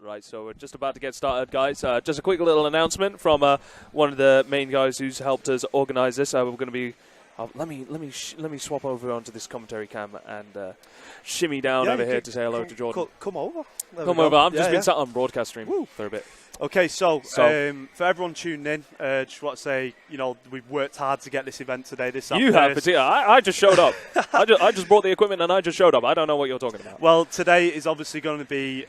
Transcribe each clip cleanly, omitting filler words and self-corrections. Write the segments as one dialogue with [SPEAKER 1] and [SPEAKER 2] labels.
[SPEAKER 1] Right, so we're just about to get started, guys. Just a quick little announcement from one of the main guys who's helped us organise this. We're going to be. Let me swap over onto this commentary cam and shimmy down over here to say hello to Jordan.
[SPEAKER 2] Come over.
[SPEAKER 1] Come over. I've just been sat on broadcast stream for a bit.
[SPEAKER 2] Okay, so for everyone tuning in, just want to say, we've worked hard to get this event today.
[SPEAKER 1] You have, but I just showed up. I just brought the equipment and I just showed up. I don't know what you're talking about.
[SPEAKER 2] Well, today is obviously going to be,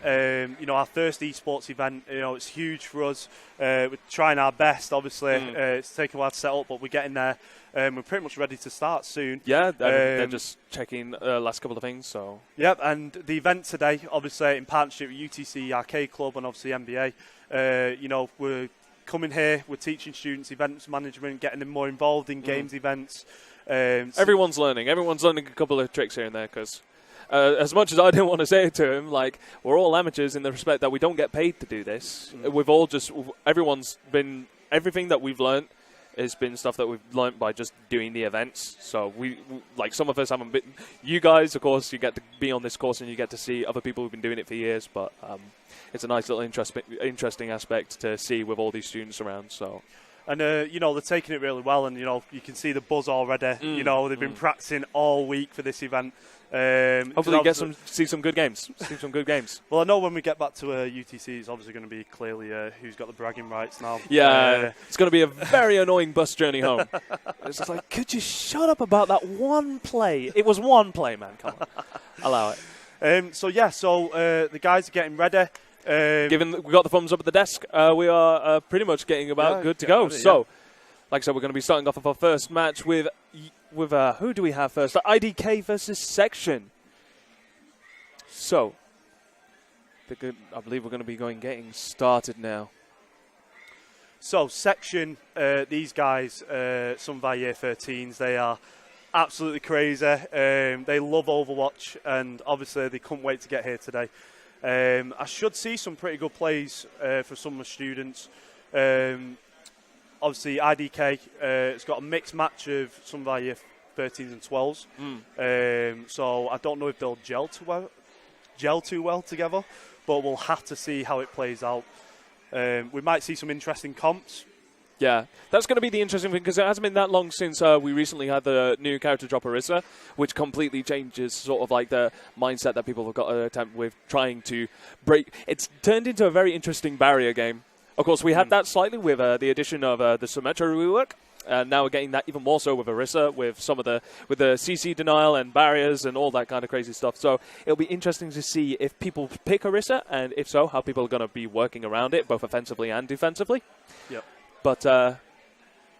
[SPEAKER 2] our first esports event. It's huge for us. We're trying our best, obviously. It's taken a while to set up, but we're getting there. We're pretty much ready to start soon.
[SPEAKER 1] Yeah, they're just checking last couple of things. So.
[SPEAKER 2] Yep, and the event today, obviously in partnership with UTC Arcade Club and obviously NBA. We're coming here, we're teaching students events management, getting them more involved in games events.
[SPEAKER 1] Everyone's learning. Everyone's learning a couple of tricks here and there because as much as I didn't want to say it to him, we're all amateurs in the respect that we don't get paid to do this. We've all everything that we've learned has been stuff that we've learnt by just doing the events. So we some of us haven't been. You guys, of course, you get to be on this course and you get to see other people who've been doing it for years. But it's a nice little interesting aspect to see with all these students around. So.
[SPEAKER 2] And, they're taking it really well. And, you can see the buzz already. They've been practicing all week for this event.
[SPEAKER 1] Hopefully see some good games.
[SPEAKER 2] Well, I know when we get back to UTC, it's obviously going to be clearly who's got the bragging rights now.
[SPEAKER 1] Yeah, it's going to be a very annoying bus journey home. It's just could you shut up about that one play? It was one play, man. Come on. Allow it.
[SPEAKER 2] The guys are getting ready.
[SPEAKER 1] Given that we got the thumbs up at the desk, we are pretty much getting about good to go. Ready, so, like I said, we're going to be starting off with our first match with who do we have first? IDK versus S3ction. So, I believe we're going to be getting started now.
[SPEAKER 2] So, S3ction, these guys, some of our year 13s, they are absolutely crazy. They love Overwatch, and obviously they couldn't wait to get here today. I should see some pretty good plays for some of the students. Obviously, IDK, it's got a mixed match of some of our year 13s and 12s. So I don't know if they'll gel too well together, but we'll have to see how it plays out. We might see some interesting comps.
[SPEAKER 1] Yeah, that's going to be the interesting thing because it hasn't been that long since we recently had the new character drop Orisa, which completely changes sort of the mindset that people have got to attempt with trying to break. It's turned into a very interesting barrier game. Of course, we had that slightly with the addition of the Symmetra rework. Now we're getting that even more so with Orisa, with the CC denial and barriers and all that kind of crazy stuff. So it'll be interesting to see if people pick Orisa, and if so, how people are going to be working around it, both offensively and defensively.
[SPEAKER 2] Yep.
[SPEAKER 1] But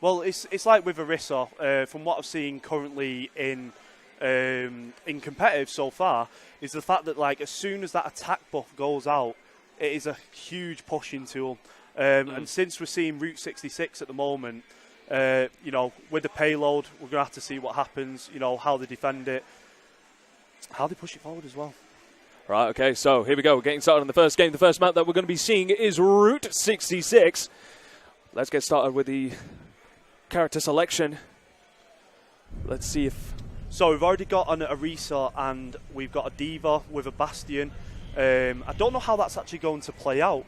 [SPEAKER 2] well, it's like with Orisa, from what I've seen currently in competitive so far, is the fact that as soon as that attack buff goes out, it is a huge pushing tool. And since we're seeing Route 66 at the moment, with the payload, we're going to have to see what happens, how they defend it, how they push it forward as well.
[SPEAKER 1] Right, okay, so here we go. We're getting started on the first game. The first map that we're going to be seeing is Route 66. Let's get started with the character selection. Let's see if...
[SPEAKER 2] So we've already got an Orisa and we've got a D.Va with a Bastion. I don't know how that's actually going to play out.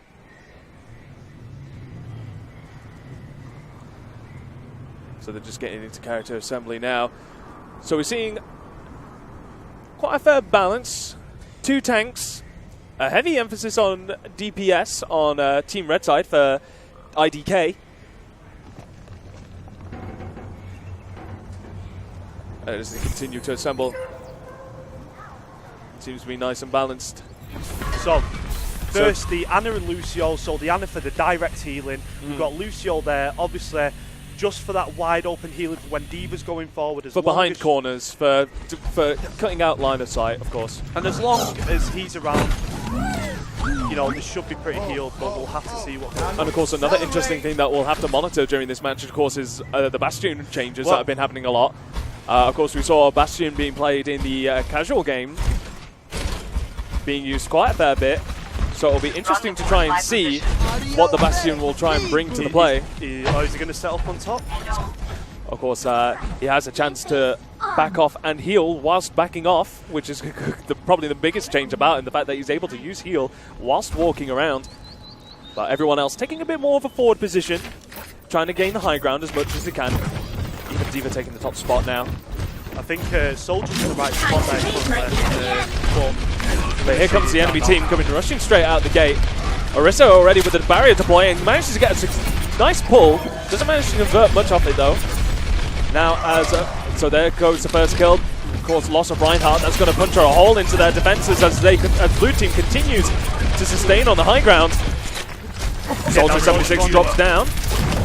[SPEAKER 1] So they're just getting into character assembly now. So we're seeing quite a fair balance. 2 tanks. A heavy emphasis on DPS on Team Red side for IDK. As they continue to assemble. Seems to be nice and balanced.
[SPEAKER 2] So, first the Ana and Lucio. So the Ana for the direct healing. We've got Lucio there, obviously, just for that wide open healing for when D.Va's going forward.
[SPEAKER 1] For behind corners, for cutting out line of sight, of course.
[SPEAKER 2] And as long as he's around, this should be pretty healed, but we'll have to see what goes on.
[SPEAKER 1] And of course, another interesting thing that we'll have to monitor during this match, of course, is the Bastion changes that have been happening a lot. Of course, we saw Bastion being played in the casual game, being used quite a fair bit. So it'll be interesting to try and see what the Bastion will try and bring to the play.
[SPEAKER 2] Is he going to set up on top?
[SPEAKER 1] Of course, he has a chance to back off and heal whilst backing off, which is probably the biggest change about him, the fact that he's able to use heal whilst walking around. But everyone else taking a bit more of a forward position, trying to gain the high ground as much as they can. Even D.Va taking the top spot now.
[SPEAKER 2] I think Soldier's in the right spot there.
[SPEAKER 1] But here comes the enemy team coming rushing straight out the gate. Orisa already with the barrier deploying, manages to get a nice pull. Doesn't manage to convert much of it though. Now as so there goes the first kill. Of course, loss of Reinhardt. That's going to punch a hole into their defenses as blue team continues to sustain on the high ground. Soldier 76 drops down.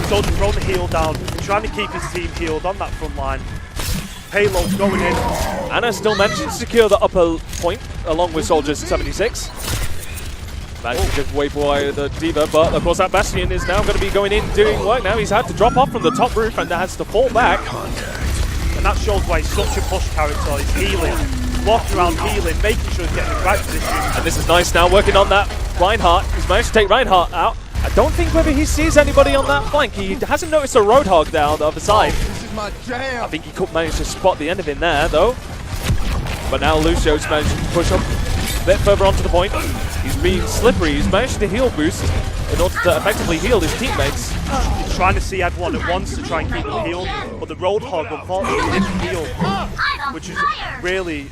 [SPEAKER 2] Soldier throwing the heal down, trying to keep his team healed on that front line. Payload going in.
[SPEAKER 1] Anna still managing to secure the upper point along with Soldier 76. Managing to wait for the D.Va, but of course that Bastion is now going to be going in doing work now. He's had to drop off from the top roof and has to fall back.
[SPEAKER 2] And that shows why he's such a push character. He's healing, walking around healing, making sure he's getting the right position.
[SPEAKER 1] And this is nice now, working on that Reinhardt. He's managed to take Reinhardt out. I don't think whether he sees anybody on that flank. He hasn't noticed a Roadhog down the other side.
[SPEAKER 3] This is my jam.
[SPEAKER 1] I think he could manage to spot the end of it there, though. But now Lucio's managing to push up a bit further onto the point. He's being slippery. He's managed to heal boost in order to effectively heal his teammates.
[SPEAKER 2] He's trying to see everyone at once to try and keep them healed, but the Roadhog unfortunately didn't heal, which is really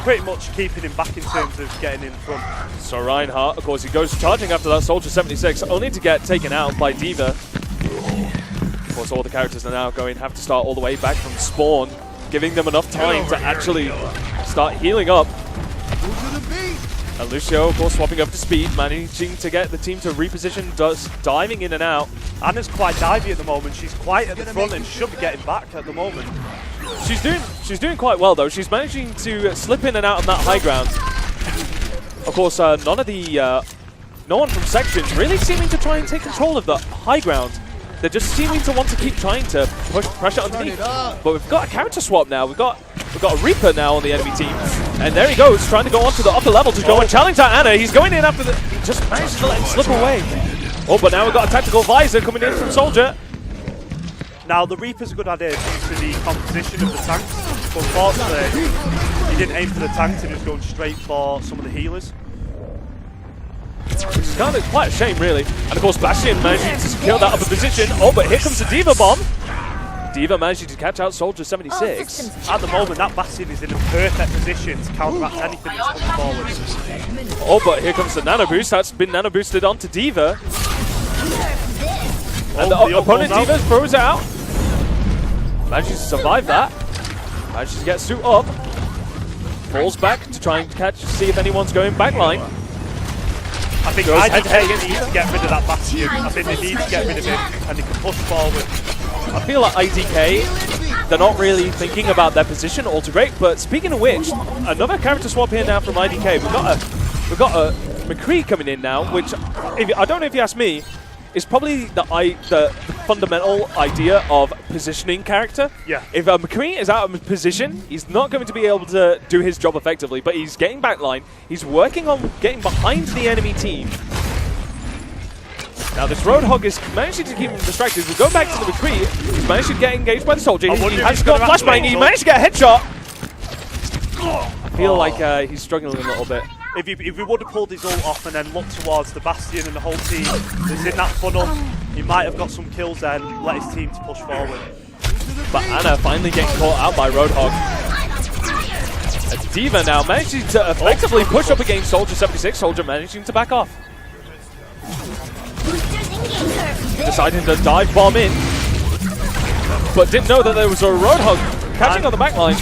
[SPEAKER 2] pretty much keeping him back in terms of getting in front.
[SPEAKER 1] So Reinhardt, of course, he goes charging after that Soldier 76, only to get taken out by D.Va. Of course, all the characters are now going to have to start all the way back from spawn, giving them enough time to actually start healing up. And Lucio, of course, swapping over to speed, managing to get the team to reposition, diving in and out.
[SPEAKER 2] Anna's quite divey at the moment. She's quite at the front and should be getting back at the moment.
[SPEAKER 1] She's doing quite well though. She's managing to slip in and out on that high ground. Of course, no one from S3ction really seeming to try and take control of the high ground. They're just seeming to want to keep trying to push pressure underneath. But we've got a character swap now. We've got a Reaper now on the enemy team. And there he goes, trying to go onto the upper level to go and challenge that Anna. He's going in after he just managed to let him slip away. Oh, but now we've got a tactical visor coming in from Soldier.
[SPEAKER 2] Now, the Reaper's a good idea due to the composition of the tanks. But unfortunately, he didn't aim for the tanks, he was going straight for some of the healers.
[SPEAKER 1] Which is kind of quite a shame, really. And of course, Bastion managing to secure that upper position. Oh, but here comes the D.Va bomb. D.Va managing to catch out Soldier 76.
[SPEAKER 2] At the moment, that Bastion is in a perfect position to counteract anything that's coming forward.
[SPEAKER 1] Oh, but here comes the nano boost. That's been nano boosted onto D.Va. And the opponent D.Va throws it out. Manages to survive that. Manages to get Suit up. Falls back to try and see if anyone's going backline.
[SPEAKER 2] I think IDK needs to get rid of that Bastion. I think they need to get rid of him and they can push forward.
[SPEAKER 1] I feel like IDK, they're not really thinking about their position all too great. But speaking of which, another character swap here now from IDK. We've got a McCree coming in now, which I don't know if you ask me, is probably the fundamental idea of positioning character.
[SPEAKER 2] Yeah.
[SPEAKER 1] If McCree is out of position, he's not going to be able to do his job effectively, but he's getting backline. He's working on getting behind the enemy team. Now this Roadhog is managing to keep him distracted. We go back to the McCree. He's managed to get engaged by the Soldier. He has got flashbang. He managed to get a headshot. I feel like he's struggling a little bit.
[SPEAKER 2] If he would have pulled his ult off and then looked towards the Bastion and the whole team that's in that funnel, he might have got some kills there and let his team to push forward.
[SPEAKER 1] But Anna finally getting caught out by Roadhog. And D.Va now managing to effectively push up against Soldier 76. Soldier managing to back off. Deciding to dive bomb in. But didn't know that there was a Roadhog catching on the backline.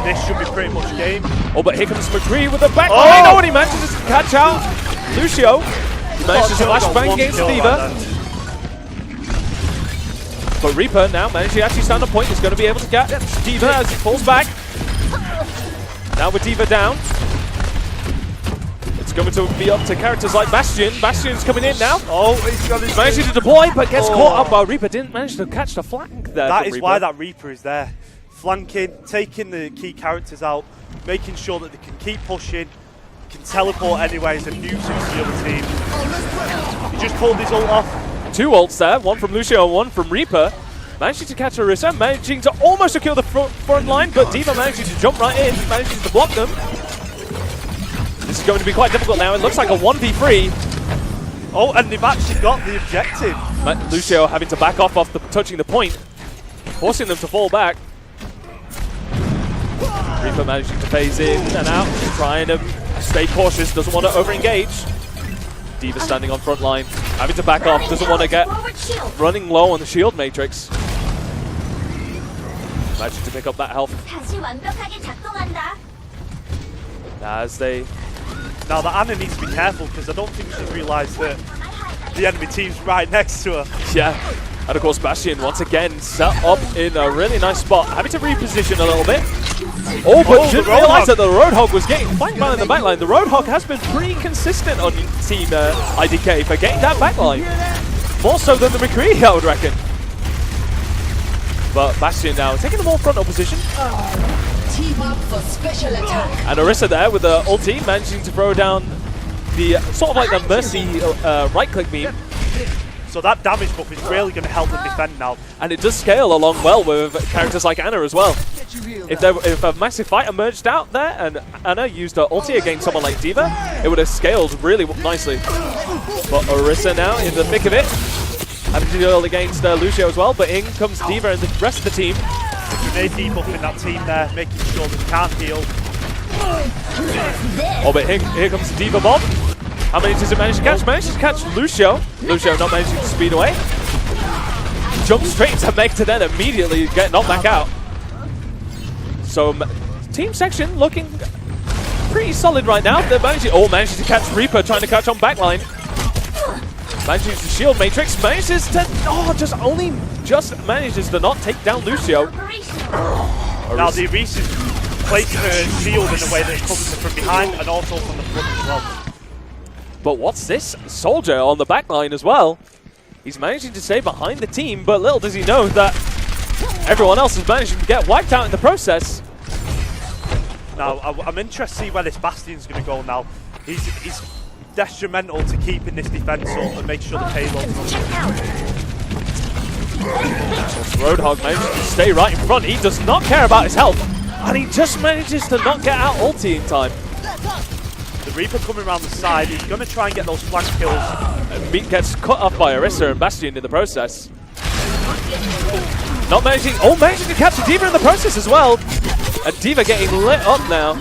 [SPEAKER 2] This should be pretty much game.
[SPEAKER 1] Oh, but here comes McCree with the backline. Oh, and he manages to catch out Lucio. He manages to flashbang against D.Va. But Reaper now managing to actually stand on point. He's going to be able to get D.Va as he falls back. Now with D.Va down. It's going to be up to characters like Bastion. Bastion's coming in now.
[SPEAKER 2] Oh, he's
[SPEAKER 1] managing to deploy, but gets caught up by Reaper. Didn't manage to catch the flank there.
[SPEAKER 2] That is why that Reaper is there. Flanking, taking the key characters out, making sure that they can keep pushing, can teleport anyways and nuke the other team. He just pulled his ult off.
[SPEAKER 1] 2 ults there, one from Lucio and one from Reaper. Managing to catch Orisa, managing to almost secure the front line, but D.Va managing to jump right in, managing to block them. This is going to be quite difficult now. It looks like a 1v3.
[SPEAKER 2] Oh, and they've actually got the objective.
[SPEAKER 1] Lucio having to back off touching the point, forcing them to fall back. Reaper managing to phase in and out, trying to stay cautious, doesn't want to over-engage. D.Va standing on front line, having to back off, doesn't want to get running low on the shield matrix. Managing to pick up that health. As they...
[SPEAKER 2] Now that Anna needs to be careful because I don't think she's realised that the enemy team's right next to her.
[SPEAKER 1] Yeah, and of course Bastion once again set up in a really nice spot, having to reposition a little bit. Oh, but didn't realise that the Roadhog was getting flanked down in the backline. The Roadhog has been pretty consistent on Team IDK for getting that backline. More so than the McCree, I would reckon. But Bastion now taking the more frontal position.
[SPEAKER 3] Team up for special attack.
[SPEAKER 1] And Orisa there with the ulti, managing to throw down the sort of like the Mercy right-click beam.
[SPEAKER 2] So that damage buff is really going to help them defend now.
[SPEAKER 1] And it does scale along well with characters like Anna as well. If a massive fight emerged out there and Anna used her ulti against someone like D.Va, it would have scaled really nicely. But Orisa now in the thick of it, having to deal against Lucio as well, but in comes D.Va and the rest of the team.
[SPEAKER 2] Grenade debuff in that team there, making sure they can't heal.
[SPEAKER 1] Oh, but here comes the D.Va bomb. How many does it manage to catch? Manages to catch Lucio. Lucio not managing to speed away. Jumps straight into Meg to then immediately get knocked back out. So Team S3ction looking pretty solid right now. They're managing to catch Reaper, trying to catch on backline. Manages to shield Matrix, manages to just manages to not take down Lucio.
[SPEAKER 2] Now the Orisa placing her shield in a way that it covers her from behind and also from the front as well.
[SPEAKER 1] But what's this? Soldier on the backline as well. He's managing to stay behind the team, but little does he know that everyone else is managing to get wiped out in the process.
[SPEAKER 2] Now, I'm interested to see where this Bastion's going to go now. He's detrimental to keeping this defense up and make sure the payload's not.
[SPEAKER 1] Roadhog manages to stay right in front. He does not care about his health, and he just manages to not get out ulti in time.
[SPEAKER 2] The Reaper coming around the side, he's going to try and get those flank kills.
[SPEAKER 1] And gets cut off by Orisa and Bastion in the process. Not managing, managing to capture D.Va in the process as well. And D.Va getting lit up now.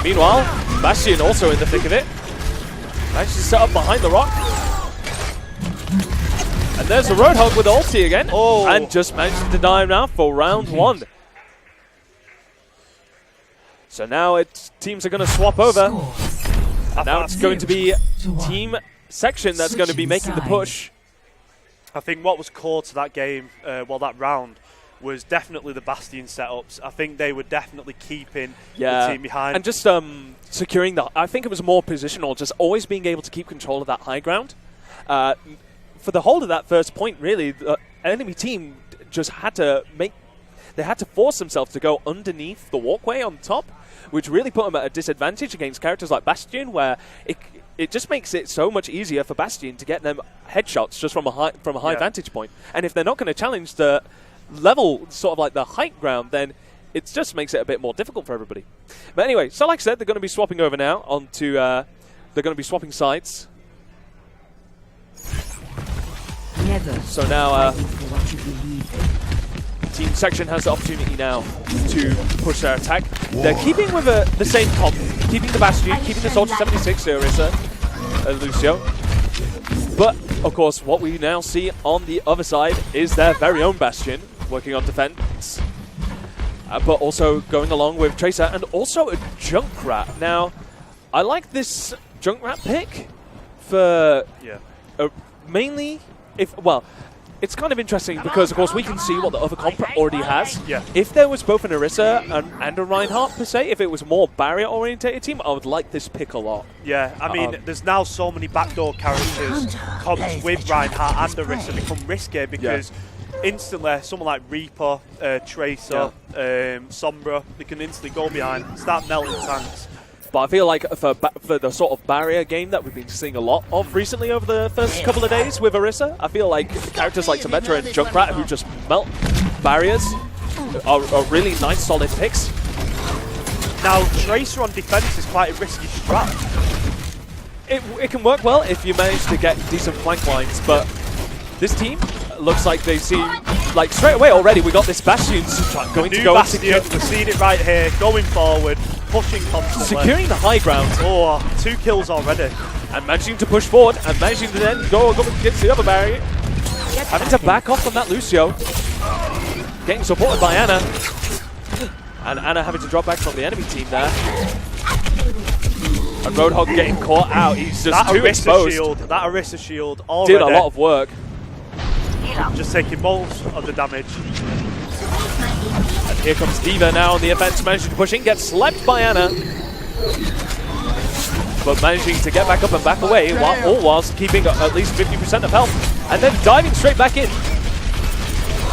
[SPEAKER 1] Meanwhile, Bastion also in the thick of it. Manages to set up behind the rock. And there's the Roadhog with the ulti again. And just managed to deny him now for round one. So now teams are going to swap over. And now it's going to be Team S3ction that's going to be making the push.
[SPEAKER 2] I think what was core to that game, that round, was definitely the Bastion setups. I think they were definitely keeping the team behind.
[SPEAKER 1] And just securing that. I think it was more positional, just always being able to keep control of that high ground. For the whole of that first point, really, the enemy team just had to force themselves to go underneath the walkway on top, which really put them at a disadvantage against characters like Bastion, where it just makes it so much easier for Bastion to get them headshots just from a high vantage point. And if they're not going to challenge the level, sort of like the height ground, then it just makes it a bit more difficult for everybody. But anyway, so like I said, they're going to be swapping over now onto they're going to be swapping sides. So now Team S3ction has the opportunity now to push their attack. They're keeping with the same comp, keeping the Bastion, keeping the Soldier 76, Orisa, Lucio. But, of course, what we now see on the other side is their very own Bastion, working on defense. But also going along with Tracer and also a Junkrat. Now, I like this Junkrat pick for mainly it's kind of interesting because, of course, we can see what the other comp already has.
[SPEAKER 2] Yeah.
[SPEAKER 1] If there was both an Orisa and a Reinhardt, per se, if it was a more barrier-orientated team, I would like this pick a lot.
[SPEAKER 2] Yeah, I mean, there's now so many backdoor characters comps with Reinhardt and Orisa become risky because instantly someone like Reaper, Tracer, Sombra, they can instantly go behind, start melting tanks.
[SPEAKER 1] But I feel like for the sort of barrier game that we've been seeing a lot of recently over the first couple of days with Orisa, I feel like characters like Symmetra and Junkrat, who just melt barriers, are really nice, solid picks.
[SPEAKER 2] Now, Tracer on defense is quite a risky strat.
[SPEAKER 1] It can work well if you manage to get decent flank lines, but this team looks like they seem like straight away already we got this Bastion going to go
[SPEAKER 2] Bastion, we're seeing it right here, going forward, pushing constantly.
[SPEAKER 1] Securing the high ground.
[SPEAKER 2] Oh, 2 kills already.
[SPEAKER 1] And managing to push forward and managing to then go against the other barrier. Having to back off from that Lucio. Getting supported by Anna. And Anna having to drop back from the enemy team there. And Roadhog getting caught out. He's just too exposed.
[SPEAKER 2] That Orisa shield already
[SPEAKER 1] did a lot of work.
[SPEAKER 2] Just taking most of the damage.
[SPEAKER 1] And here comes D.Va now on the offense, managing to push in, gets slept by Anna. But managing to get back up and back away, all whilst keeping at least 50% of health. And then diving straight back in.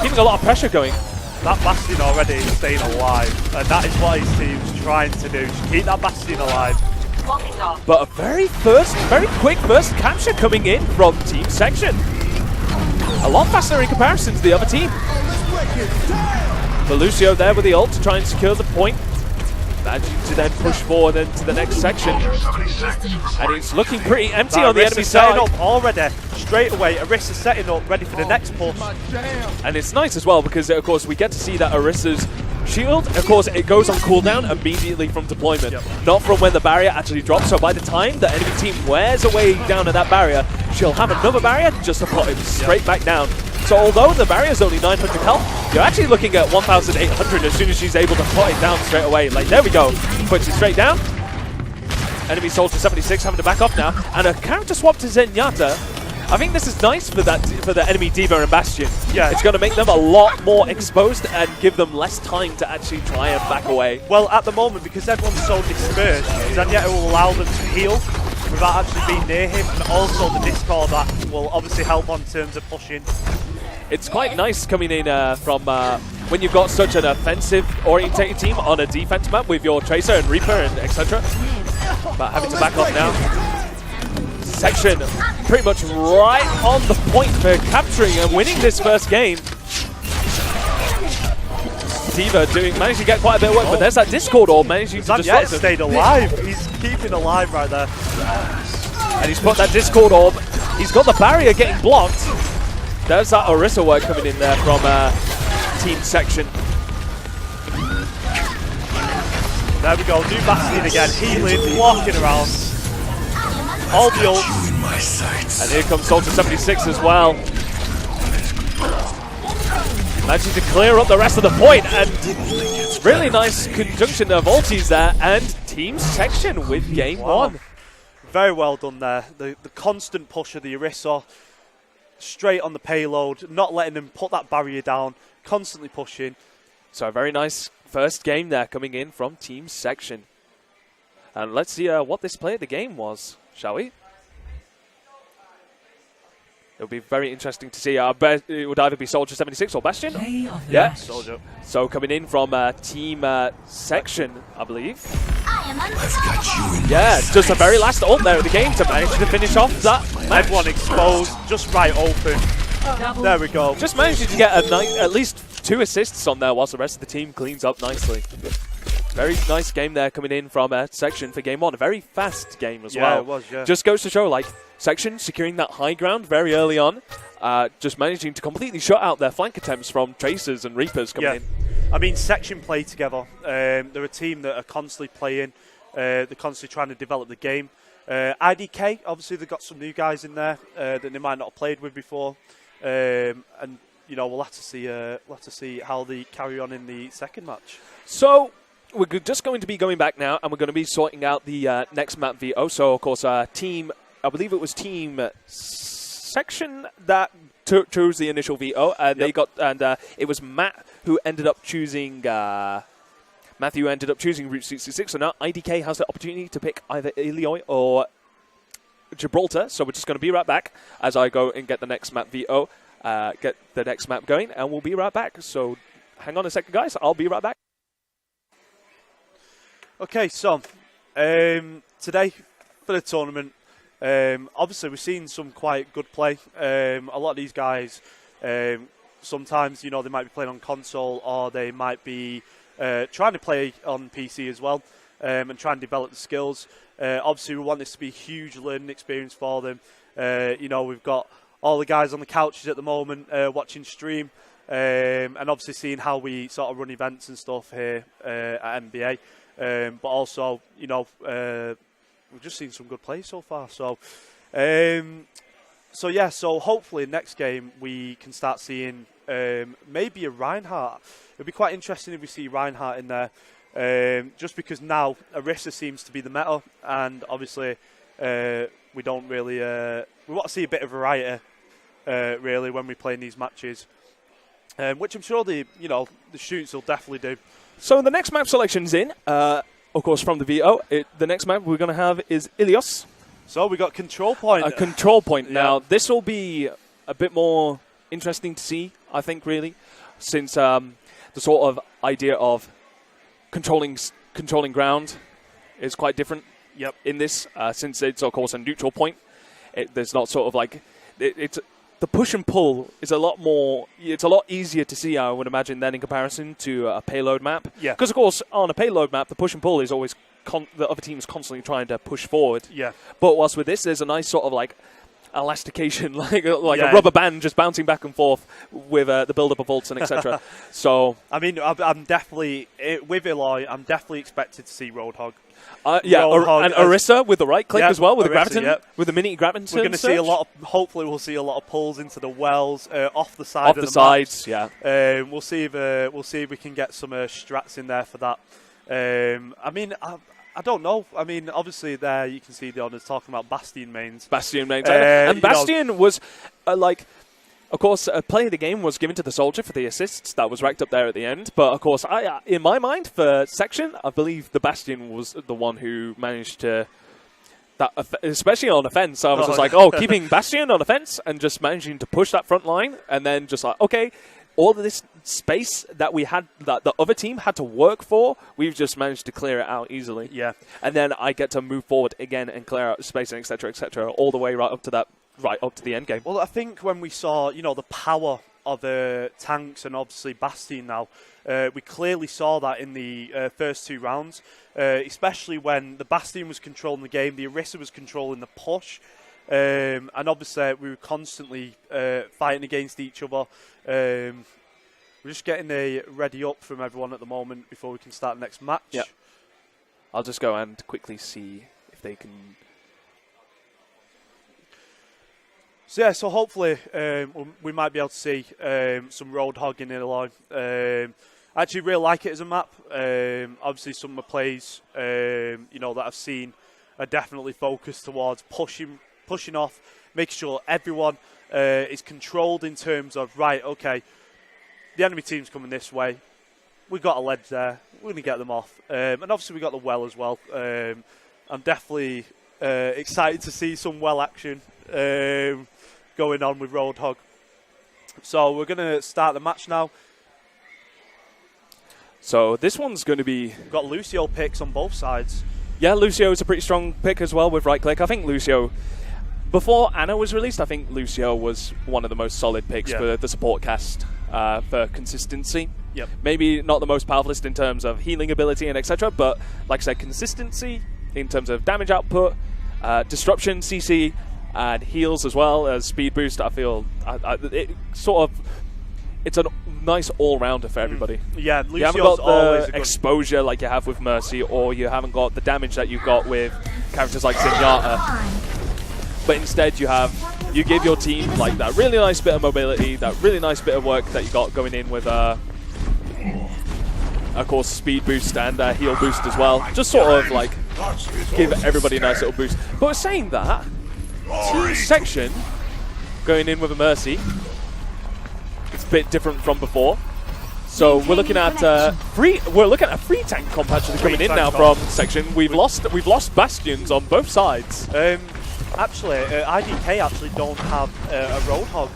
[SPEAKER 1] Keeping a lot of pressure going.
[SPEAKER 2] That Bastion already is staying alive. And that is what his team's trying to do, to keep that Bastion alive.
[SPEAKER 1] But a very quick first capture coming in from Team S3ction. A lot faster in comparison to the other team. But Lucio there with the ult to try and secure the point. Managing to then push forward into the next section. And it's looking pretty empty on the enemy side.
[SPEAKER 2] Setting up already, straight away. Orisa setting up, ready for the next push.
[SPEAKER 1] And it's nice as well because, of course, we get to see that Orisa's shield, of course, it goes on cooldown immediately from deployment, not from when the barrier actually drops. So by the time the enemy team wears away down at that barrier, she'll have another barrier just to put it straight back down. So although the barrier is only 900 health, you're actually looking at 1,800 as soon as she's able to put it down straight away. Like, there we go. Puts it straight down. Enemy Soldier 76 having to back off now. And a character swap to Zenyatta. I think this is nice for the enemy D.Va and Bastion. Yeah, it's going to make them a lot more exposed and give them less time to actually try and back away.
[SPEAKER 2] Well, at the moment, because everyone's so dispersed, Zenyatta will allow them to heal without actually being near him, and also the Discord that will obviously help on terms of pushing.
[SPEAKER 1] It's quite nice coming in from when you've got such an offensive-orientated team on a defense map with your Tracer and Reaper and etc. But having to back off now. S3ction pretty much right on the point for capturing and winning this first game. D.Va managing to get quite a bit of work, but there's that Discord orb managing to
[SPEAKER 2] just stayed alive. He's keeping alive right there.
[SPEAKER 1] And he's put that Discord orb. He's got the barrier getting blocked. There's that Orisa work coming in there from Team S3ction.
[SPEAKER 2] There we go, new Bastion again, healing, walking around. All the ults.
[SPEAKER 1] And here comes Soldier 76 as well. Managing to clear up the rest of the point, and really nice conjunction of ultis there, and Team S3ction with game one.
[SPEAKER 2] Very well done there. The constant push of the Orisa, straight on the payload, not letting them put that barrier down, constantly pushing.
[SPEAKER 1] So a very nice first game there coming in from Team S3ction. And let's see what this play of the game was, shall we? It'll be very interesting to see. I bet it would either be Soldier 76 or Bastion. Yeah,
[SPEAKER 2] Soldier.
[SPEAKER 1] So coming in from Team S3ction, I believe. Yeah, just the very last ult there of the game to manage to finish off that match.
[SPEAKER 2] Everyone exposed, just right open. There we go.
[SPEAKER 1] Just managing to get at least 2 assists on there whilst the rest of the team cleans up nicely. Very nice game there coming in from S3ction for game one. A very fast game as well.
[SPEAKER 2] Yeah, it was, yeah.
[SPEAKER 1] Just goes to show, like, S3ction securing that high ground very early on. Just managing to completely shut out their flank attempts from Tracers and Reapers coming in.
[SPEAKER 2] I mean, S3ction play together. They're a team that are constantly playing. They're constantly trying to develop the game. IDK, obviously, they've got some new guys in there that they might not have played with before. And, you know, we'll have to see how they carry on in the second match.
[SPEAKER 1] So we're just going to be going back now, and we're going to be sorting out the next map VO. So, of course, I believe it was Team S3ction that chose the initial VO. It was Matt who ended up choosing. Matthew ended up choosing Route 66. So now IDK has the opportunity to pick either Illinois or Gibraltar. So we're just going to be right back as I go and get the next map VO, get the next map going, and we'll be right back. So hang on a second, guys. I'll be right back.
[SPEAKER 2] Okay, so Today, for the tournament, obviously we've seen some quite good play. A lot of these guys, sometimes, they might be playing on console or they might be trying to play on PC as well and try and develop the skills. Obviously, we want this to be a huge learning experience for them. We've got all the guys on the couches at the moment watching stream and obviously seeing how we sort of run events and stuff here at NBA. But also, we've just seen some good play so far. So hopefully next game we can start seeing maybe a Reinhardt. It'd be quite interesting if we see Reinhardt in there, just because now Orisa seems to be the meta, and obviously we don't really we want to see a bit of variety really when we play in these matches, which I'm sure the students will definitely do.
[SPEAKER 1] So the next map selection's in, of course, from the VO. The next map we're going to have is Ilios.
[SPEAKER 2] So we got control point.
[SPEAKER 1] A control point.
[SPEAKER 2] Yeah.
[SPEAKER 1] Now, this will be a bit more interesting to see, I think, really, since the sort of idea of controlling ground is quite different in this, since it's, of course, a neutral point. There's not sort of like... The push and pull is a lot more... It's a lot easier to see, I would imagine, than in comparison to a payload map.
[SPEAKER 2] Yeah.
[SPEAKER 1] Because, of course, on a payload map, the push and pull is always... the other team is constantly trying to push forward.
[SPEAKER 2] Yeah.
[SPEAKER 1] But whilst with this, there's a nice sort of like elastication, like a rubber band just bouncing back and forth with the build-up of ults and etc. So...
[SPEAKER 2] I mean, I'm definitely... With Eloy, I'm definitely expected to see Roadhog.
[SPEAKER 1] And Orisa with the right click as well, with the Graviton, with the mini Graviton.
[SPEAKER 2] We're going to see a lot of, hopefully we'll see a lot of pulls into the wells, off the side of the
[SPEAKER 1] sides,
[SPEAKER 2] map. We'll see if we can get some strats in there for that. I don't know. I mean, obviously there you can see the honours talking about Bastion mains.
[SPEAKER 1] And Bastion was of course, play of the game was given to the soldier for the assists. That was racked up there at the end. But, of course, in my mind, for Section, I believe the Bastion was the one who managed to... especially on offense. I was keeping Bastion on offense and just managing to push that front line. And then just okay, all of this space that we had, that the other team had to work for, we've just managed to clear it out easily.
[SPEAKER 2] Yeah.
[SPEAKER 1] And then I get to move forward again and clear out space and etc., all the way right up to the end game.
[SPEAKER 2] Well, I think when we saw, the power of the tanks and obviously Bastion now, we clearly saw that in the first two rounds, especially when the Bastion was controlling the game, the Orisa was controlling the push, and obviously we were constantly fighting against each other. We're just getting a ready up from everyone at the moment before we can start the next match.
[SPEAKER 1] Yeah. I'll just go and quickly see if they can...
[SPEAKER 2] So hopefully we might be able to see some Roadhog in Illinois. I actually really like it as a map. Obviously some of the plays that I've seen are definitely focused towards pushing off, making sure everyone is controlled in terms of, right, okay, the enemy team's coming this way. We've got a ledge there. We're going to get them off. And obviously we got the well as well. I'm definitely excited to see some well action going on with Roadhog. So we're going to start the match now.
[SPEAKER 1] So this one's going to be...
[SPEAKER 2] We've got Lucio picks on both sides.
[SPEAKER 1] Yeah, Lucio is a pretty strong pick as well with right click. I think Lucio, before Anna was released, I think Lucio was one of the most solid picks for the support cast for consistency.
[SPEAKER 2] Yep.
[SPEAKER 1] Maybe not the most powerfulest in terms of healing ability and etc., but like I said, consistency in terms of damage output, disruption, CC, and heals as well as speed boost. I feel it's a nice all-rounder for everybody.
[SPEAKER 2] Yeah,
[SPEAKER 1] you haven't got the exposure like you have with Mercy, or you haven't got the damage that you've got with characters like Zenyatta. But instead you give your team like that really nice bit of mobility, that really nice bit of work that you got going in with of course speed boost and heal boost as well. Just sort of like give everybody a nice little boost. But saying that, Team Section going in with a Mercy, it's a bit different from before. So we're looking at a free tank comp actually coming in now from Section. We've lost Bastions on both sides.
[SPEAKER 2] Actually, IDK actually don't have a Roadhog.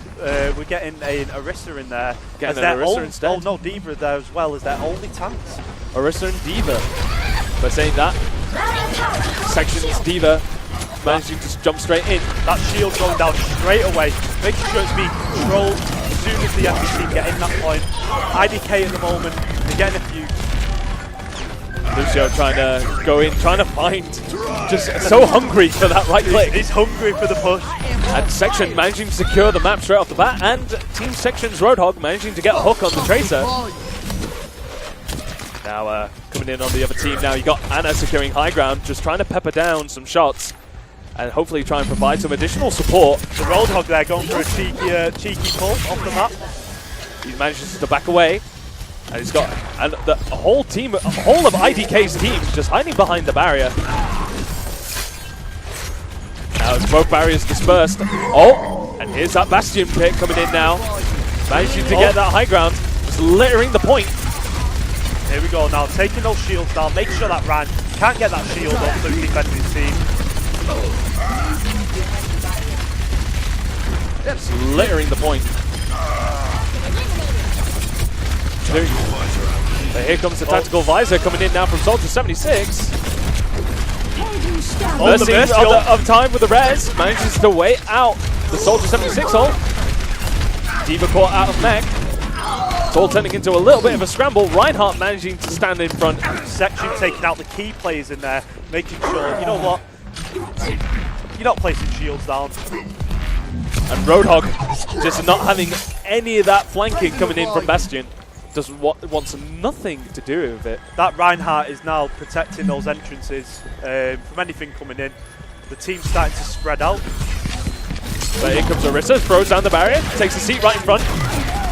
[SPEAKER 2] We're getting an Orisa in there.
[SPEAKER 1] Getting an Orisa instead.
[SPEAKER 2] Oh no, D.Va there as well as their only tanks.
[SPEAKER 1] Orisa and D.Va. But saying that, Section's D.Va managing to jump straight in.
[SPEAKER 2] That shield going down straight away, making sure it's being controlled as soon as the enemy team get in that point. IDK at the moment, they're getting a few.
[SPEAKER 1] Lucio trying to go in, trying to find, just so hungry for that right click.
[SPEAKER 2] He's hungry for the push.
[SPEAKER 1] And Section managing to secure the map straight off the bat, and Team Section's Roadhog managing to get a hook on the Tracer. Now coming in on the other team now, you got Anna securing high ground, just trying to pepper down some shots and hopefully try and provide some additional support.
[SPEAKER 2] The Roadhog there going for a cheeky pull off the map.
[SPEAKER 1] He manages to back away, and he's got the whole of IDK's team just hiding behind the barrier. Now as both barriers dispersed. Oh, and here's that Bastion pick coming in now. Managing to get that high ground, just littering the point.
[SPEAKER 2] Here we go now, taking those shields down, making sure that Ryan can't get that shield up so he's defending his team.
[SPEAKER 1] Just littering the point. But here comes the tactical visor coming in now from Soldier 76. Mercy of time with the res, manages to wait out the Soldier 76 ult. D.Va caught out of mech. It's all turning into a little bit of a scramble. Reinhardt managing to stand in front.
[SPEAKER 2] Section taking out the key players in there, making sure, you know what, you're not placing shields down.
[SPEAKER 1] And Roadhog just not having any of that flanking coming in from Bastion. Just wants nothing to do with it.
[SPEAKER 2] That Reinhardt is now protecting those entrances from anything coming in. The team's starting to spread out.
[SPEAKER 1] But here comes Orisa, throws down the barrier, takes a seat right in front.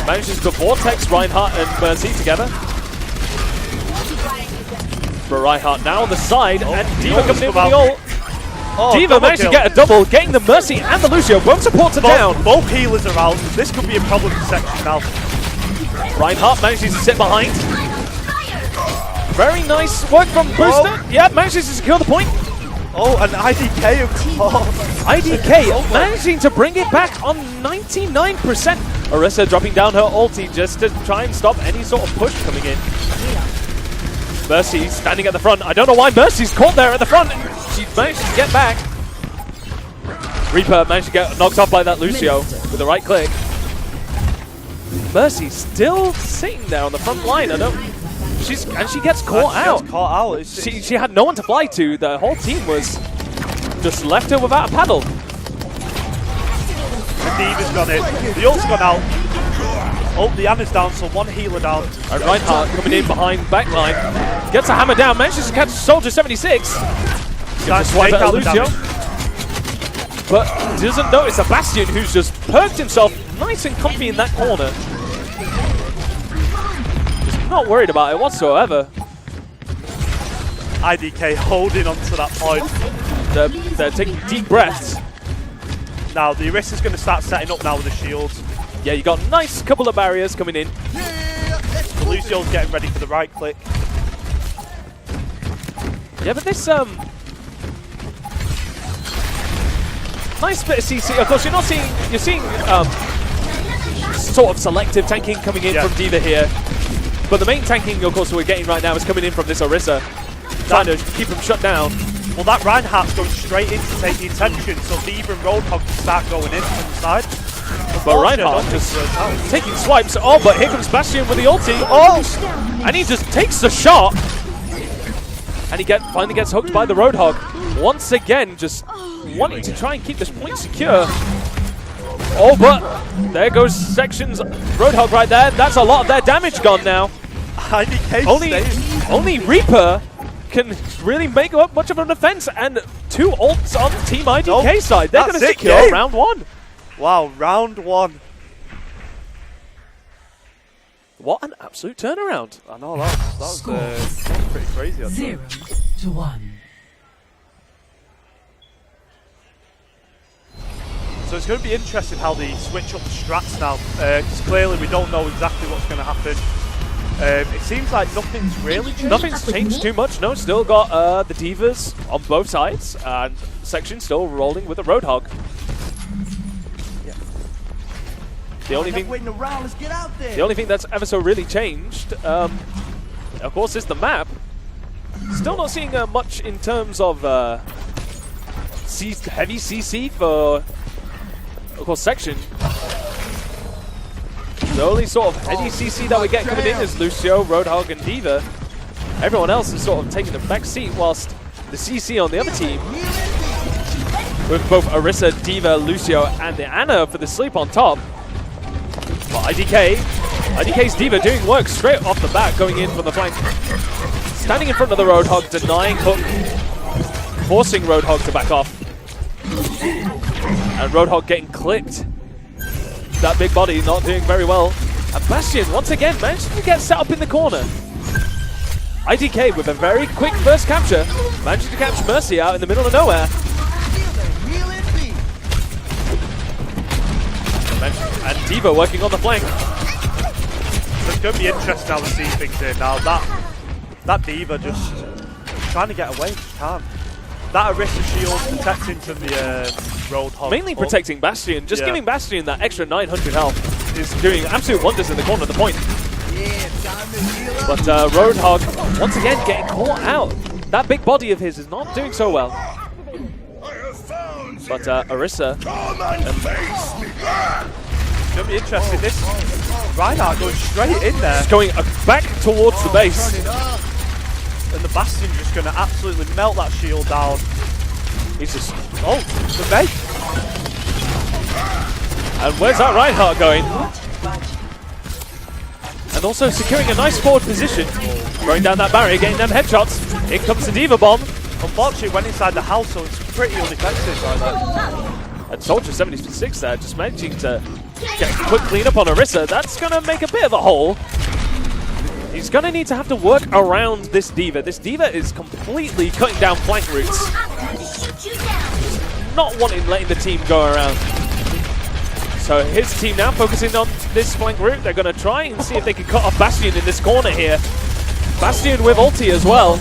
[SPEAKER 1] Manages to vortex Reinhardt and Mercy together. For Reinhardt now on the side, and D.Va comes in with the ult. D.Va managed to get a double, getting the Mercy and the Lucio. Both supports are down.
[SPEAKER 2] Both healers are out. This could be a problem for Section now.
[SPEAKER 1] Reinhardt manages to sit behind. Very nice work from Booster. Yeah, manages to secure the point.
[SPEAKER 2] Oh, and IDK, of course.
[SPEAKER 1] IDK managing to bring it back on 99%. Orisa dropping down her ulti just to try and stop any sort of push coming in. Mercy standing at the front. I don't know why Mercy's caught there at the front. She managed to get back. Reaper managed to get knocked off by that Lucio with the right click. Mercy still sitting there on the front line. She gets caught out. She had no one to fly to. The whole team was just left her without a paddle.
[SPEAKER 2] The D.Va's got it. The ult's gone out. Oh, the Anna's down, so one healer down.
[SPEAKER 1] And Reinhardt coming in behind backline. Gets a hammer down, manages to catch Soldier 76. Gets a swipe at Lucio. But doesn't notice a Bastion who's just perked himself nice and comfy in that corner. Just not worried about it whatsoever.
[SPEAKER 2] IDK holding on to that point.
[SPEAKER 1] They're taking deep breaths.
[SPEAKER 2] Now, the Orisa's going to start setting up now with the shields.
[SPEAKER 1] Yeah, you got a nice couple of barriers coming in.
[SPEAKER 2] The Lucio's getting ready for the right click.
[SPEAKER 1] Yeah, but this nice bit of CC. Of course, you're seeing sort of selective tanking coming in from D.Va here. But the main tanking, of course, we're getting right now is coming in from this Orisa, trying to keep him shut down.
[SPEAKER 2] Well, that Reinhardt's going straight in to take the attention, so D.Va and Roadhog can start going in from the side.
[SPEAKER 1] But Reinhardt just taking swipes. Oh, but here comes Bastion with the ulti. Oh! And he just takes the shot. And he finally gets hooked by the Roadhog. Once again, just wanting to try and keep this point secure. Oh, but there goes Section's Roadhog right there. That's a lot of their damage gone now.
[SPEAKER 2] IDK
[SPEAKER 1] only Reaper can really make up much of an offense, and 2 ults on Team IDK side. They're going to secure round 1.
[SPEAKER 2] Wow, round 1.
[SPEAKER 1] What an absolute turnaround.
[SPEAKER 2] I know, that was pretty crazy.
[SPEAKER 3] 0-1.
[SPEAKER 2] So it's going to be interesting how they switch up the strats now, because clearly we don't know exactly what's going to happen. It seems like nothing's really changed.
[SPEAKER 1] Nothing's changed too much. No, still got the Divas on both sides, and Section still rolling with the Roadhog. Yeah. The only thing that's ever so really changed, of course, is the map. Still not seeing much in terms of heavy CC for, of course, Section. The only sort of heavy CC that we get coming in is Lucio, Roadhog, and D.Va. Everyone else is sort of taking the back seat, whilst the CC on the other team, with both Orisa, D.Va, Lucio, and the Ana for the sleep on top. But IDK's D.Va doing work straight off the bat, going in from the flank. Standing in front of the Roadhog, denying hook, forcing Roadhog to back off. And Roadhog getting clipped. That big body not doing very well. And Bastion, once again, managed to get set up in the corner. IDK with a very quick first capture, managing to catch Mercy out in the middle of nowhere. And D.Va working on the flank.
[SPEAKER 2] So it's going to be interesting how to see things here now. That D.Va just trying to get away, just can't. That Orisa shield protecting from the Roadhog.
[SPEAKER 1] Mainly protecting Bastion, just giving Bastion that extra 900 health is doing absolute wonders in the corner of the point. But Roadhog, once again, getting caught out. That big body of his is not doing so well. But Orisa...
[SPEAKER 2] It's going to be interesting. This Reinhardt going straight in there.
[SPEAKER 1] Just going back towards the base.
[SPEAKER 2] And the Bastion just going to absolutely melt that shield down.
[SPEAKER 1] He's just...
[SPEAKER 2] Oh, the bait.
[SPEAKER 1] And where's that Reinhardt going? And also securing a nice forward position. Throwing down that barrier, getting them headshots. In comes the D.Va bomb.
[SPEAKER 2] Unfortunately, it went inside the house, so it's pretty undefensive right there.
[SPEAKER 1] And Soldier 76 there, just managing to get a quick clean up on Orisa. That's going to make a bit of a hole. He's going to need to have to work around this D.Va. This D.Va is completely cutting down flank routes. Not wanting letting the team go around. So his team now focusing on this flank route. They're going to try and see if they can cut off Bastion in this corner here. Bastion with ulti as well.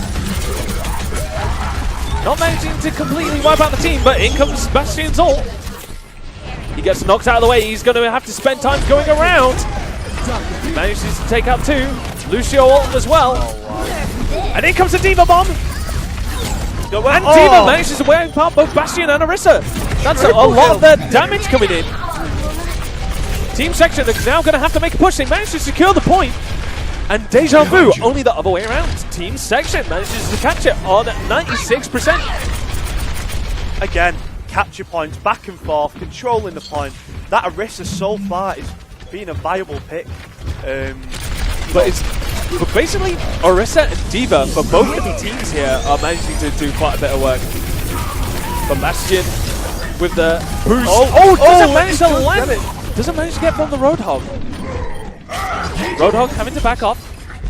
[SPEAKER 1] Not managing to completely wipe out the team, but in comes Bastion's ult. He gets knocked out of the way. He's going to have to spend time going around. Manages to take out two. Lucio ult as well. And in comes the D.Va bomb. And D.Va manages to wear apart both Bastion and Orisa. That's a lot of their damage coming in. Team Section is now going to have to make a push. They managed to secure the point. And Deja Vu, only the other way around. Team Section manages to catch it on 96%.
[SPEAKER 2] Again, capture points, back and forth, controlling the point. That Orisa so far is being a viable pick.
[SPEAKER 1] But basically, Orisa and D.Va, for both of the teams here, are managing to do quite a bit of work. But Bastion with the boost. Doesn't manage to land it. Doesn't manage to get from the Roadhog. Roadhog having to back off.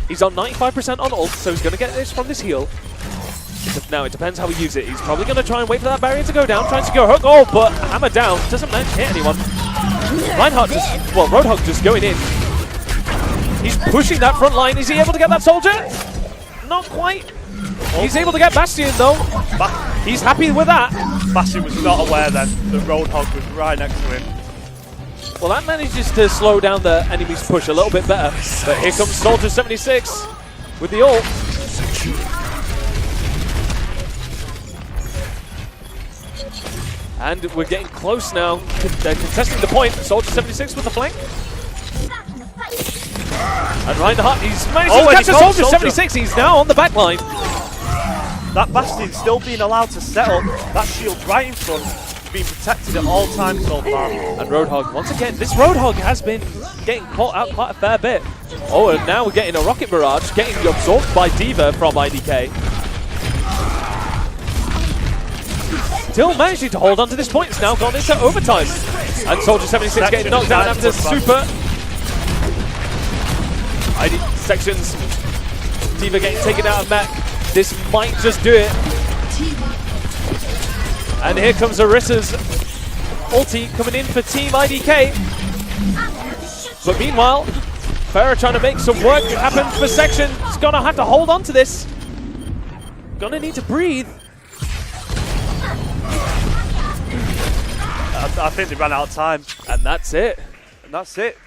[SPEAKER 1] He's on 95% on ult, so he's going to get this from this heal. Now, it depends how we use it. He's probably going to try and wait for that barrier to go down, trying to secure a hook. Oh, but hammer down. Doesn't manage to hit anyone. Roadhog just going in. He's pushing that front line. Is he able to get that soldier? Not quite. He's able to get Bastion, though. He's happy with that.
[SPEAKER 2] Bastion was not aware then that Roadhog was right next to him.
[SPEAKER 1] Well, that manages to slow down the enemy's push a little bit better. But here comes Soldier 76 with the ult. And we're getting close now. They're contesting the point. Soldier 76 with the flank. And Reinhardt, he's managed to catch a Soldier 76. He's now on the back line.
[SPEAKER 2] That Bastion's still being allowed to set up. That shield right in front. Being protected at all times so far.
[SPEAKER 1] And Roadhog, once again, this Roadhog has been getting caught out quite a fair bit. Oh, and now we're getting a rocket barrage, getting absorbed by D.Va from IDK. Still managing to hold on to this point. It's now gone into overtime. And Soldier 76 getting knocked down after super. Sections. D.Va getting taken out of mech. This might just do it. And here comes Orisa's ulti coming in for Team IDK. But meanwhile, Farah trying to make some work happen for Section. He's going to have to hold on to this. Going to need to breathe.
[SPEAKER 2] I think they ran out of time.
[SPEAKER 1] And that's it.
[SPEAKER 2] And that's it.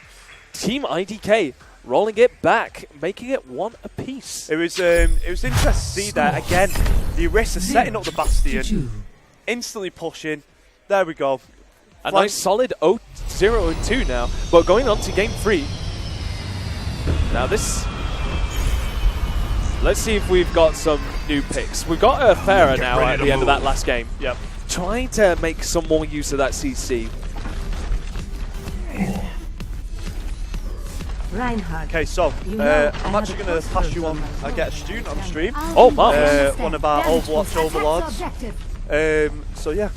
[SPEAKER 1] Team IDK rolling it back, making it one apiece.
[SPEAKER 2] It was interesting to see there again. The Orisa setting up the Bastion, instantly pushing. There we go.
[SPEAKER 1] A nice solid 0-2 now, but going on to game 3. Now this, let's see if we've got some new picks. We've got a Farah now at the end of that last game.
[SPEAKER 2] Yep.
[SPEAKER 1] Trying to make some more use of that CC.
[SPEAKER 3] Reinhardt.
[SPEAKER 2] Okay, so I'm actually going to pass you on. I get a student on stream.
[SPEAKER 1] Oh, marvelous.
[SPEAKER 2] One of our Overwatch overlords. So yeah.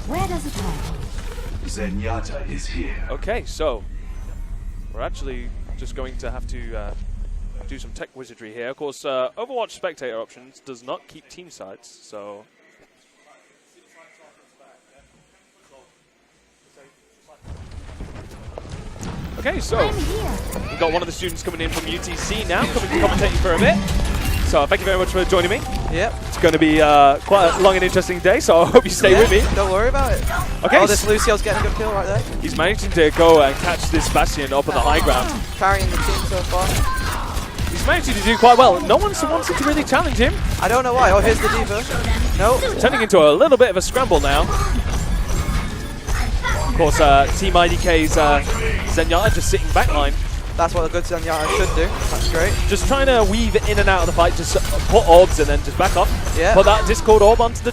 [SPEAKER 3] Where does it go?
[SPEAKER 4] Zenyatta is here.
[SPEAKER 1] Okay, so we're actually just going to have to do some tech wizardry here. Of course, Overwatch spectator options does not keep team sides, so. Okay, so we've got one of the students coming in from UTC now, coming to commentating for a bit. So thank you very much for joining me.
[SPEAKER 5] Yep.
[SPEAKER 1] It's going to be quite a long and interesting day, so I hope you stay with me.
[SPEAKER 5] Don't worry about it.
[SPEAKER 1] Okay.
[SPEAKER 5] Oh, this Lucio's getting a good kill right there.
[SPEAKER 1] He's managing to go and catch this Bastion up on the high ground.
[SPEAKER 5] Carrying the team so far.
[SPEAKER 1] He's managing to do quite well. No one's wanted to really challenge him.
[SPEAKER 5] I don't know why. Oh, here's the Diva. No.
[SPEAKER 1] Turning into a little bit of a scramble now. Of course, Team IDK's Zenyatta just sitting backline.
[SPEAKER 5] That's what a good Zenyatta should do. That's great.
[SPEAKER 1] Just trying to weave in and out of the fight, just put orbs and then just back off.
[SPEAKER 5] Yeah.
[SPEAKER 1] Put that Discord orb onto the...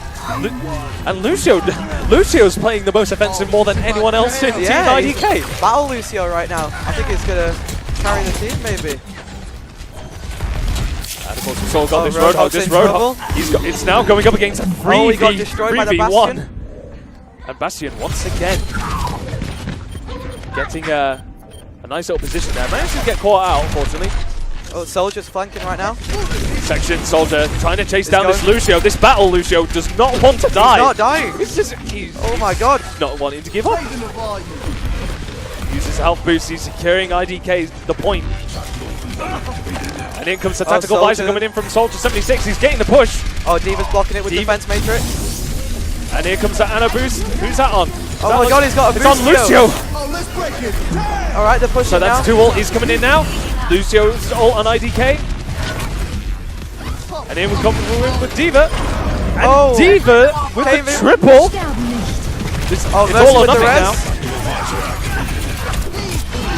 [SPEAKER 1] and Lucio's playing the most offensive more than anyone else in Team IDK.
[SPEAKER 5] Battle Lucio right now. I think he's going to carry the team, maybe.
[SPEAKER 1] And of course, we've all got this Roadhog. This Roadhog, it's now going up against a 3v1.
[SPEAKER 5] He got destroyed by the Bastion.
[SPEAKER 1] And Bastion once again getting a nice little position there. Managed to get caught out, unfortunately.
[SPEAKER 5] Oh, Soldier's flanking right now.
[SPEAKER 1] Section Soldier trying to chase down this Lucio. This battle Lucio does not want to die.
[SPEAKER 5] He's not dying.
[SPEAKER 1] He's
[SPEAKER 5] oh my god.
[SPEAKER 1] not wanting to give up. Uses health boost. He's securing IDK the point. And in comes the tactical visor coming in from Soldier 76. He's getting the push.
[SPEAKER 5] Oh, Diva's blocking it with Defense Matrix.
[SPEAKER 1] And here comes the Ana boost. Who's that on?
[SPEAKER 5] Oh my god, he's got a boost.
[SPEAKER 1] It's on Lucio.
[SPEAKER 5] Alright, they're pushing
[SPEAKER 1] so that's
[SPEAKER 5] now.
[SPEAKER 1] 2 ult. He's coming in now. Lucio's ult on IDK. And here we come with Diva. And Diva with the triple. It's all or nothing now.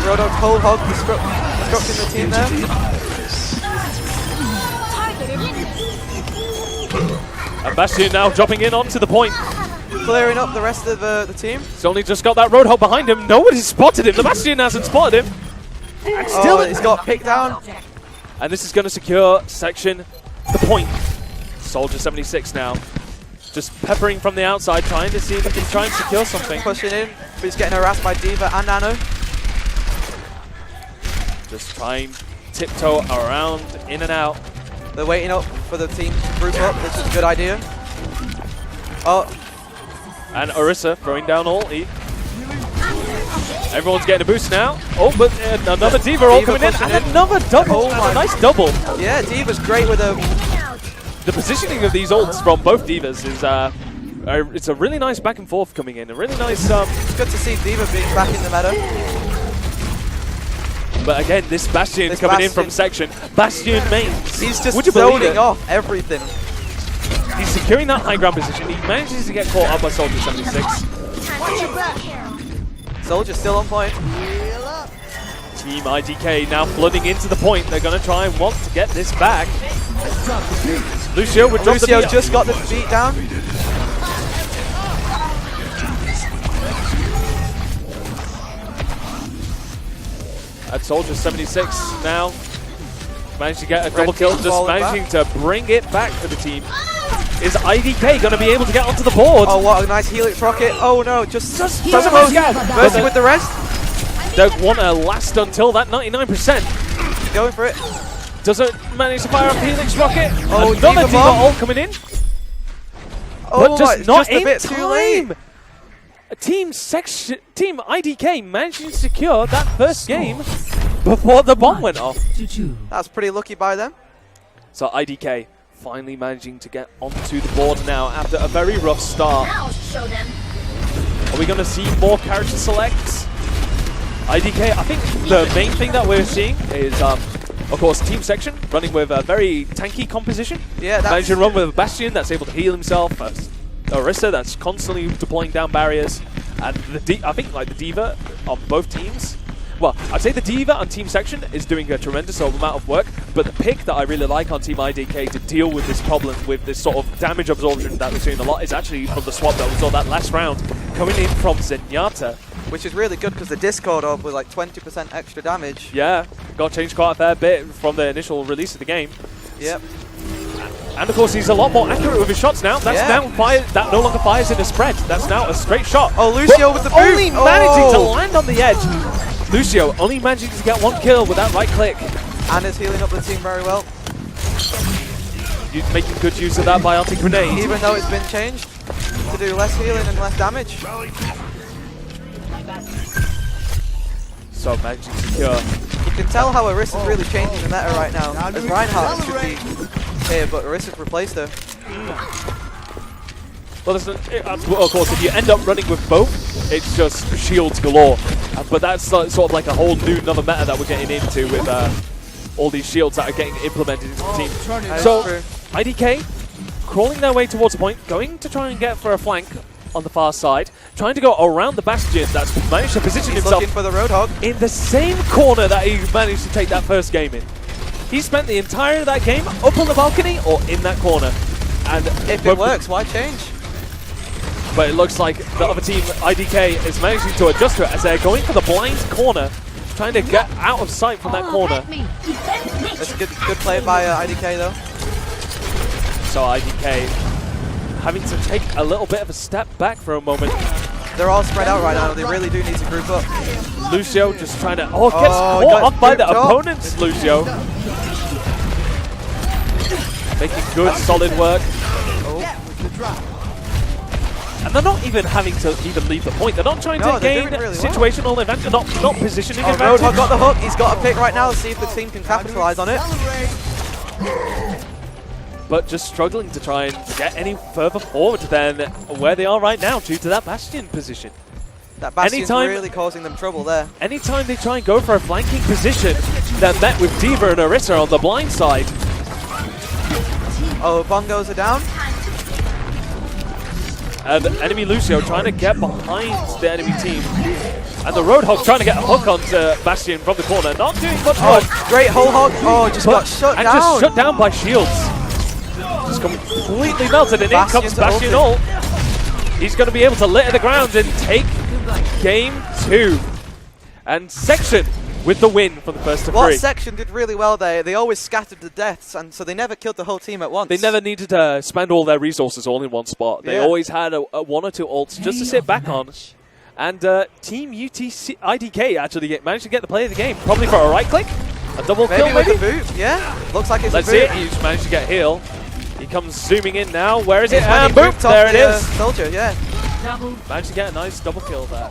[SPEAKER 5] Rodo cold hog disrupting the team there.
[SPEAKER 1] And Bastion now dropping in onto the point.
[SPEAKER 5] Clearing up the rest of the team.
[SPEAKER 1] He's only just got that Roadhog behind him. Nobody's spotted him. The Bastion hasn't spotted him. And still
[SPEAKER 5] he's got picked down.
[SPEAKER 1] And this is going to secure section the point. Soldier 76 now. Just peppering from the outside, trying to see if he can try and secure something.
[SPEAKER 5] Pushing in, but he's getting harassed by Diva and Nano.
[SPEAKER 1] Just trying to tiptoe around, in and out.
[SPEAKER 5] They're waiting up for the team to group up, which is a good idea. Oh.
[SPEAKER 1] And Orisa throwing down ulti. Everyone's getting a boost now. Oh, but another Diva ult coming in, and another double. Oh, a nice double.
[SPEAKER 5] Yeah, Diva's great with a...
[SPEAKER 1] The positioning of these ults from both Divas is it's a really nice back and forth coming in. A really nice...
[SPEAKER 5] It's good to see Diva being back in the meta.
[SPEAKER 1] But again, this Bastion coming in from section. Bastion mains.
[SPEAKER 5] He's just zoning off everything.
[SPEAKER 1] He's securing that high ground position. He manages to get caught up by Soldier 76.
[SPEAKER 5] Soldier's still on point.
[SPEAKER 1] Team IDK now flooding into the point. They're going to try and want to get this back. Lucio would drop the beat.
[SPEAKER 5] Just got the beat down.
[SPEAKER 1] At Soldier 76 now. Managed to get a double kill, just managing to bring it back for the team. Is IDK going to be able to get onto the board?
[SPEAKER 5] Oh, what a nice Helix rocket. Oh no, just
[SPEAKER 1] doesn't
[SPEAKER 5] Mercy with the rest.
[SPEAKER 1] They want to last until that 99%.
[SPEAKER 5] Going for it.
[SPEAKER 1] Doesn't manage to fire up the Helix rocket.
[SPEAKER 5] Oh,
[SPEAKER 1] another Diva ult coming in.
[SPEAKER 5] Oh,
[SPEAKER 1] but just not
[SPEAKER 5] a
[SPEAKER 1] in
[SPEAKER 5] bit too late.
[SPEAKER 1] Team IDK managing to secure that first game before the bomb went off.
[SPEAKER 5] That's pretty lucky by them.
[SPEAKER 1] So IDK finally managing to get onto the board now after a very rough start. Are we going to see more character selects? IDK, I think the main thing that we're seeing is, of course, Team Section running with a very tanky composition.
[SPEAKER 5] Yeah, that's...
[SPEAKER 1] Managing to run with a Bastion that's able to heal himself. Orisa that's constantly deploying down barriers. And I think like the Diva on both teams. Well, I'd say the Diva on Team Section is doing a tremendous amount of work, but the pick that I really like on Team IDK to deal with this problem, with this sort of damage absorption that we're seeing a lot, is actually from the swap that we saw that last round, coming in from Zenyatta.
[SPEAKER 5] Which is really good because the Discord orb with like 20% extra damage.
[SPEAKER 1] Yeah, got changed quite a fair bit from the initial release of the game.
[SPEAKER 5] Yep.
[SPEAKER 1] And of course, he's a lot more accurate with his shots now. That's now fire. That no longer fires in a spread. That's now a straight shot.
[SPEAKER 5] Oh, Lucio with the boot.
[SPEAKER 1] Only managing to land on the edge. Lucio only managing to get one kill with that right click.
[SPEAKER 5] And is healing up the team very well.
[SPEAKER 1] Making good use of that biotic grenade.
[SPEAKER 5] Even though it's been changed to do less healing and less damage.
[SPEAKER 1] So managing to secure.
[SPEAKER 5] You can tell how Orisa's really changing the meta right now. As Reinhardt should be here, but Orisa's replaced her.
[SPEAKER 1] Well, of course, if you end up running with both, it's just shields galore. But that's sort of like a whole new another meta that we're getting into with all these shields that are getting implemented into the team. So, IDK crawling their way towards the point, going to try and get for a flank on the far side, trying to go around the Bastion that's managed to position himself
[SPEAKER 5] looking for the Roadhog
[SPEAKER 1] in the same corner that he managed to take that first game in. He spent the entire of that game up on the balcony or in that corner. And
[SPEAKER 5] if it works, why change?
[SPEAKER 1] But it looks like the other team, IDK, is managing to adjust to it as they're going for the blind corner, trying to get out of sight from that corner.
[SPEAKER 5] That's a good play by IDK though.
[SPEAKER 1] So IDK having to take a little bit of a step back for a moment.
[SPEAKER 5] They're all spread out right now. They really do need to group up.
[SPEAKER 1] Lucio just trying to... Oh, gets caught off by the opponents, Lucio. Making good, solid work. And they're not even having to even leave the point. They're not trying to gain really situational advantage, not positioning advantage.
[SPEAKER 5] Roadhog got the hook. He's got a pick right now. Let's see if the team can capitalize on it.
[SPEAKER 1] But just struggling to try and get any further forward than where they are right now due to that Bastion position.
[SPEAKER 5] That Bastion's really causing them trouble there.
[SPEAKER 1] Anytime they try and go for a flanking position, they're met with Diva and Orisa on the blind side.
[SPEAKER 5] Oh, bongos are down.
[SPEAKER 1] And enemy Lucio trying to get behind the enemy team. And the Roadhog trying to get a hook onto Bastion from the corner. Not doing much work.
[SPEAKER 5] Great whole hog. Oh, just got shut down.
[SPEAKER 1] And just shut down by shields. Just completely melted. And in comes Bastion ult. He's going to be able to litter the ground and take game 2. And Section with the win for the first of 3.
[SPEAKER 5] What Section did really well there, they always scattered the deaths, and so they never killed the whole team at once.
[SPEAKER 1] They never needed to spend all their resources all in one spot. They always had a 1 or 2 ults just to sit back on. And Team UTC IDK actually managed to get the play of the game, probably for a right click, a double kill maybe.
[SPEAKER 5] With a boot, yeah. Looks like it's
[SPEAKER 1] Let's
[SPEAKER 5] a boot.
[SPEAKER 1] see it. He's managed to get heal. He comes zooming in now. Where is it?
[SPEAKER 5] And
[SPEAKER 1] boom! There it is.
[SPEAKER 5] Soldier, yeah.
[SPEAKER 1] Managed to get a nice double kill there.